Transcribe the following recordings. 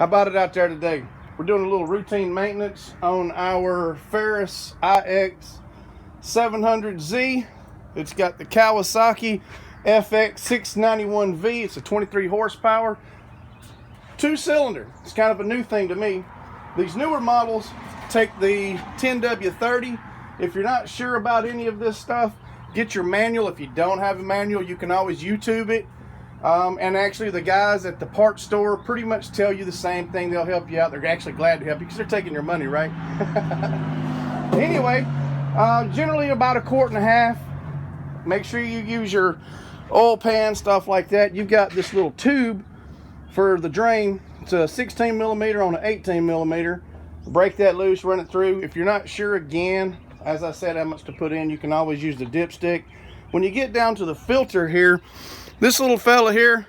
How about it out there today? We're doing a little routine maintenance on our Ferris IS700Z. It's got the Kawasaki FX691V. It's a 23 horsepower, 2-cylinder. It's kind of a new thing to me. These newer models take the 10W30. If you're not sure about any of this stuff, get your manual. If you don't have a manual, you can always YouTube it. And actually the guys at the parts store pretty much tell you the same thing. They'll help you out. They're actually glad to help you because they're taking your money, right? Anyway, generally about 1.5 quarts. Make sure you use your oil pan, stuff like that. You've got this little tube for the drain. It's a 16 millimeter on an 18 millimeter. Break that loose, run it through. If you're not sure, again, as I said, how much to put in, you can always use the dipstick. When you get down to the filter here, this little fella here,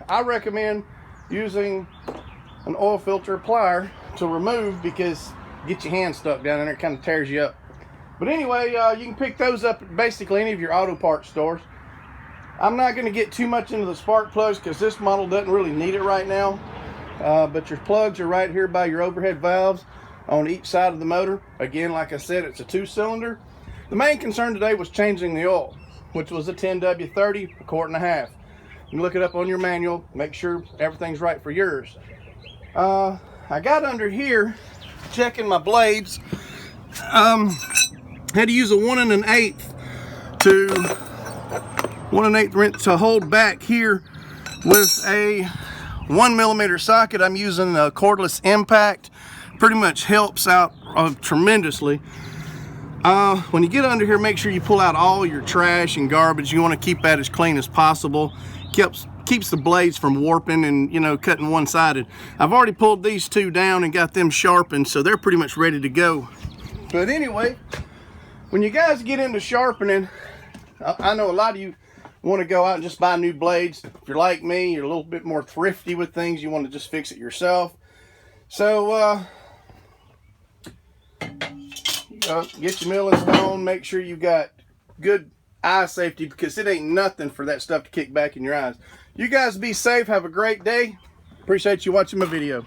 I recommend using an oil filter plier to remove, because get your hand stuck down in there, it kind of tears you up. But anyway, you can pick those up at basically any of your auto parts stores. I'm not going to get too much into the spark plugs because this model doesn't really need it right now. But your plugs are right here by your overhead valves on each side of the motor. Again, like I said, it's a 2-cylinder. The main concern today was changing the oil, which was a 10W30, 1.5 quarts. You can look it up on your manual, make sure everything's right for yours. I got under here checking my blades. Had to use a 1 1/8 to 1 1/8 wrench to hold back here with a 1 millimeter socket. I'm using a cordless impact. Pretty much helps out tremendously. When you get under here, make sure you pull out all your trash and garbage. You want to keep that as clean as possible. Keeps the blades from warping and, you know, cutting one-sided. I've already pulled these two down and got them sharpened, so they're pretty much ready to go. But anyway, when you guys get into sharpening, I know a lot of you want to go out and just buy new blades. If you're like me, you're a little bit more thrifty with things. You want to just fix it yourself. So get your milling stone. Make sure you got good eye safety, because it ain't nothing for that stuff to kick back in your eyes. You guys be safe. Have a great day. Appreciate you watching my video.